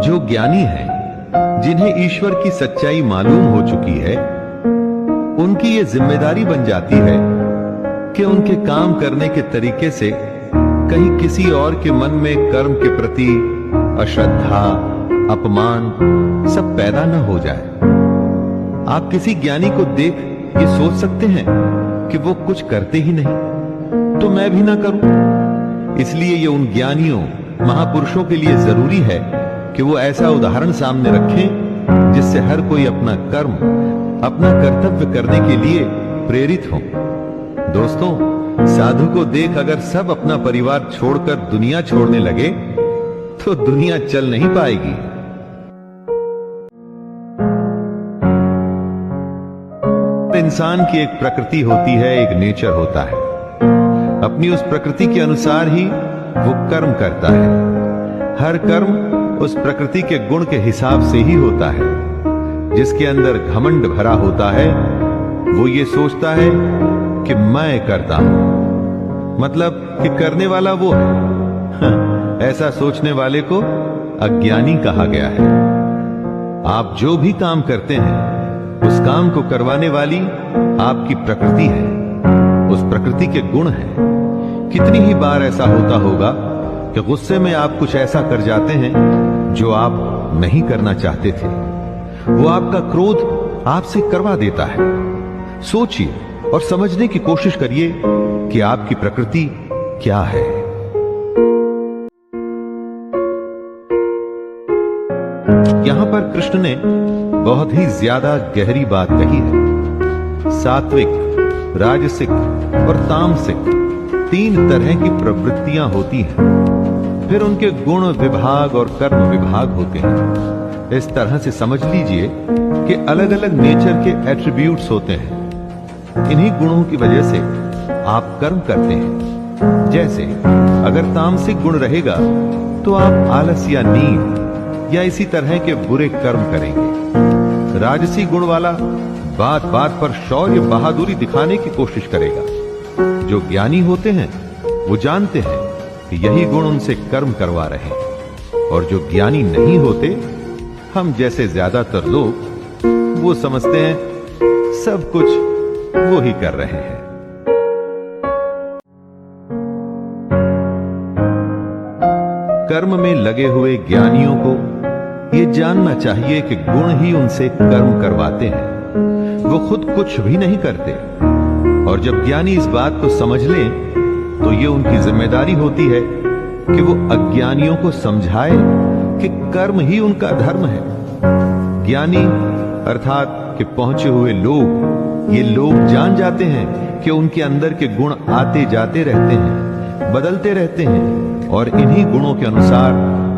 जो ज्ञानी हैं, जिन्हें ईश्वर की सच्चाई मालूम हो चुकी है, उनकी ये जिम्मेदारी बन जाती है कि उनके काम करने के तरीके से कहीं किसी और के मन में कर्म के प्रति अश्रद्धा, अपमान सब पैदा न हो जाए। आप किसी ज्ञानी को देख ये सोच सकते हैं कि वो कुछ करते ही नहीं, तो मैं भी ना करूं। इसलिए ये उन ज्ञानियों, महापुरुषों के लिए जरूरी है कि वो ऐसा उदाहरण सामने रखें जिससे हर कोई अपना कर्म, अपना कर्तव्य करने के लिए प्रेरित हो। दोस्तों, साधु को देख अगर सब अपना परिवार छोड़कर दुनिया छोड़ने लगे तो दुनिया चल नहीं पाएगी। इंसान की एक प्रकृति होती है, एक नेचर होता है। अपनी उस प्रकृति के अनुसार ही वो कर्म करता है। हर कर्म उस प्रकृति के गुण के हिसाब से ही होता है। जिसके अंदर घमंड भरा होता है वो ये सोचता है कि मैं करता हूं, मतलब कि करने वाला वो है। ऐसा सोचने वाले को अज्ञानी कहा गया है। आप जो भी काम करते हैं उस काम को करवाने वाली आपकी प्रकृति है, उस प्रकृति के गुण हैं। कितनी ही बार ऐसा होता होगा कि गुस्से में आप कुछ ऐसा कर जाते हैं जो आप नहीं करना चाहते थे। वो आपका क्रोध आपसे करवा देता है। सोचिए और समझने की कोशिश करिए कि आपकी प्रकृति क्या है। यहां पर कृष्ण ने बहुत ही ज्यादा गहरी बात कही है। सात्विक, राजसिक और तामसिक 3 तरह की प्रवृत्तियां होती हैं। फिर उनके गुण विभाग और कर्म विभाग होते हैं। इस तरह से समझ लीजिए कि अलग अलग नेचर के एट्रीब्यूट्स होते हैं। इन्हीं गुणों की वजह से आप कर्म करते हैं। जैसे अगर तामसिक गुण रहेगा तो आप आलस या नींद या इसी तरह के बुरे कर्म करेंगे। राजसी गुण वाला बात बात पर शौर्य, बहादुरी दिखाने की कोशिश करेगा। जो ज्ञानी होते हैं वो जानते हैं कि यही गुण उनसे कर्म करवा रहे हैं। और जो ज्ञानी नहीं होते, हम जैसे ज्यादातर लोग, वो समझते हैं सब कुछ वो ही कर रहे हैं। कर्म में लगे हुए ज्ञानियों को ये जानना चाहिए कि गुण ही उनसे कर्म करवाते हैं। वो खुद कुछ भी नहीं करते। और जब ज्ञानी इस बात को समझ लें तो ये उनकी जिम्मेदारी होती है कि वो अज्ञानियों को समझाए कि कर्म ही उनका धर्म है। ज्ञानी अर्थात कि पहुंचे हुए लोग, ये लोग जान जाते हैं कि उनके अंदर के गुण आते जाते रहते हैं, बदलते रहते हैं, और इन्हीं गुणों के अनुसार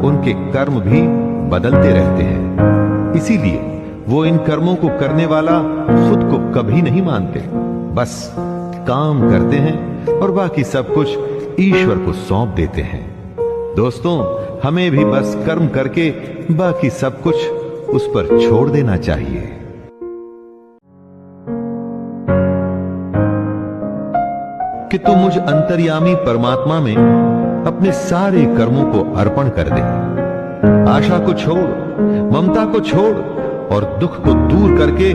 उनके कर्म भी बदलते रहते हैं। इसीलिए वो इन कर्मों को करने वाला खुद को कभी नहीं मानते। बस काम करते हैं और बाकी सब कुछ ईश्वर को सौंप देते हैं। दोस्तों, हमें भी बस कर्म करके बाकी सब कुछ उस पर छोड़ देना चाहिए। कि तू मुझ अंतर्यामी परमात्मा में अपने सारे कर्मों को अर्पण कर दे। आशा को छोड़, ममता को छोड़ और दुख को दूर करके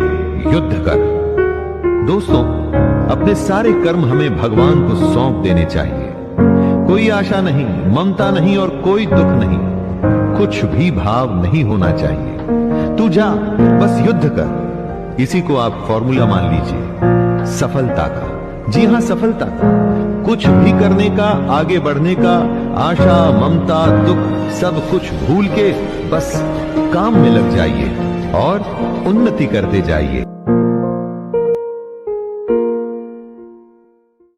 युद्ध कर। दोस्तों, अपने सारे कर्म हमें भगवान को सौंप देने चाहिए। कोई आशा नहीं, ममता नहीं और कोई दुख नहीं, कुछ भी भाव नहीं होना चाहिए। तू जा, बस युद्ध कर। इसी को आप फॉर्मूला मान लीजिए सफलता का। जी हां, सफलता का। कुछ भी करने का, आगे बढ़ने का, आशा, ममता, दुख सब कुछ भूल के बस काम में लग जाइए और उन्नति करते जाइए।